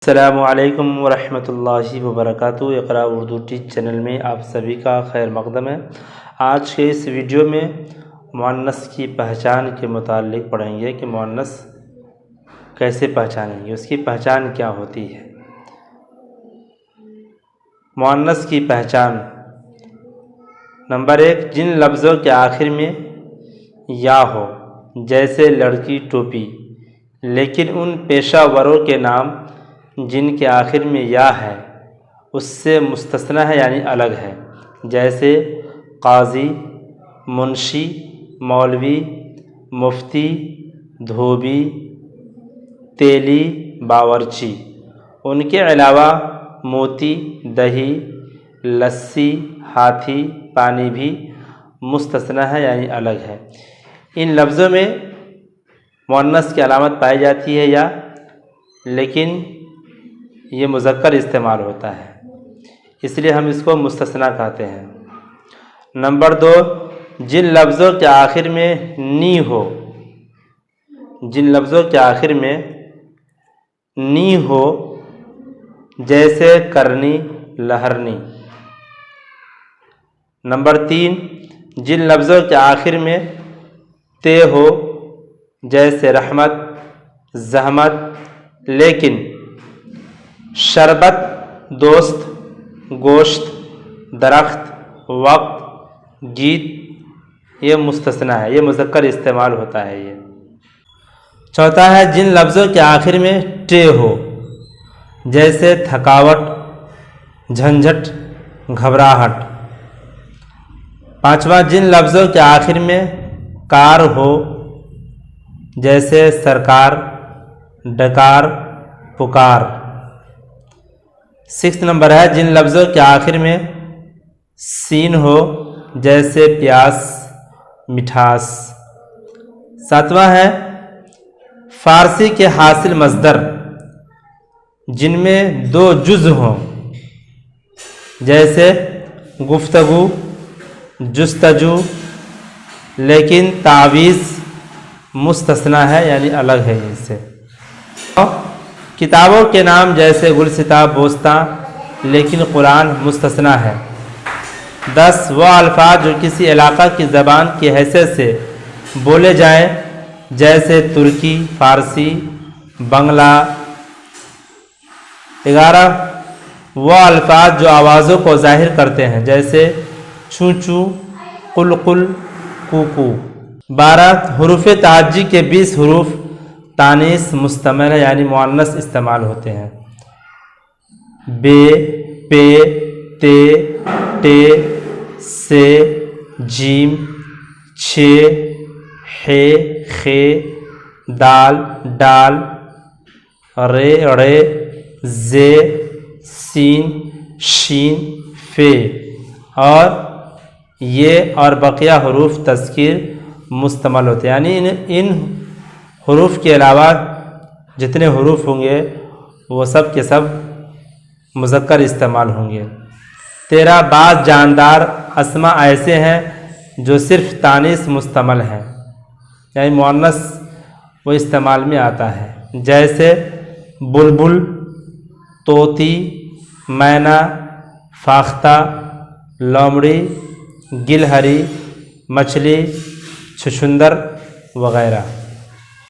السلام علیکم ورحمۃ اللہ وبرکاتہ۔ اقرا اردو ٹیچ چینل میں آپ سبھی کا خیر مقدم ہے۔ آج کے اس ویڈیو میں مؤنث کی پہچان کے متعلق پڑھیں گے کہ مؤنث کیسے پہچانیں گے، اس کی پہچان کیا ہوتی ہے۔ مؤنث کی پہچان نمبر 1، جن لفظوں کے آخر میں یا ہو، جیسے لڑکی، ٹوپی، لیکن ان پیشہ وروں کے نام جن کے آخر میں یا ہے اس سے مستثنی ہے یعنی الگ ہے، جیسے قاضی، منشی، مولوی، مفتی، دھوبی، تیلی، باورچی۔ ان کے علاوہ موتی، دہی، لسی، ہاتھی، پانی بھی مستثنی ہے یعنی الگ ہے۔ ان لفظوں میں مؤنث کی علامت پائی جاتی ہے یا، لیکن یہ مذکر استعمال ہوتا ہے، اس لیے ہم اس کو مستثنی کہتے ہیں۔ نمبر 2، جن لفظوں کے آخر میں نی ہو، جن لفظوں کے آخر میں نی ہو، جیسے کرنی، لہرنی۔ نمبر 3، جن لفظوں کے آخر میں تے ہو، جیسے رحمت، زحمت، لیکن، شربت، دوست، گوشت، درخت، وقت، گیت، یہ مستثنی ہے، یہ مذکر استعمال ہوتا ہے۔ یہ چوتھا ہے جن لفظوں کے آخر میں ٹے ہو، جیسے تھکاوٹ، جھنجھٹ، گھبراہٹ۔ پانچواں، جن لفظوں کے آخر میں کار ہو، جیسے سرکار، ڈکار، پکار۔ 6 نمبر ہے جن لفظوں کے آخر میں سین ہو، جیسے پیاس، مٹھاس۔ 7واں ہے فارسی کے حاصل مصدر جن میں 2 جز ہوں، جیسے گفتگو، جستجو، لیکن تعویذ مستثنی ہے یعنی الگ ہے اس سے۔ کتابوں کے نام جیسے گلستاں، بوستاں، لیکن قرآن مستثنی ہے۔ 10 وہ الفاظ جو کسی علاقہ کی زبان کی حیثیت سے بولے جائیں، جیسے ترکی، فارسی، بنگلہ۔ 11 وہ الفاظ جو آوازوں کو ظاہر کرتے ہیں، جیسے چوں چوں، قل قل، کو کو۔ 12 حروف تعجی کے 20 حروف تانیث مستعمل یعنی مؤنث استعمال ہوتے ہیں، بے، پے، تے، ٹے، سے، جیم، چھے، حے، خے، دال، ڈال، رے، ڑے، زے، سین، شین، فے، اور یہ اور بقیہ حروف تذکیر مستعمل ہوتے ہیں، یعنی ان حروف کے علاوہ جتنے حروف ہوں گے وہ سب کے سب مذکر استعمال ہوں گے۔ 13 بعض جاندار اسماء ایسے ہیں جو صرف تانیث مستعمل ہیں، یعنی مؤنث وہ استعمال میں آتا ہے، جیسے بلبل، طوطی، مینا، فاختہ، لومڑی، گلہری، مچھلی، چھچھندر وغیرہ۔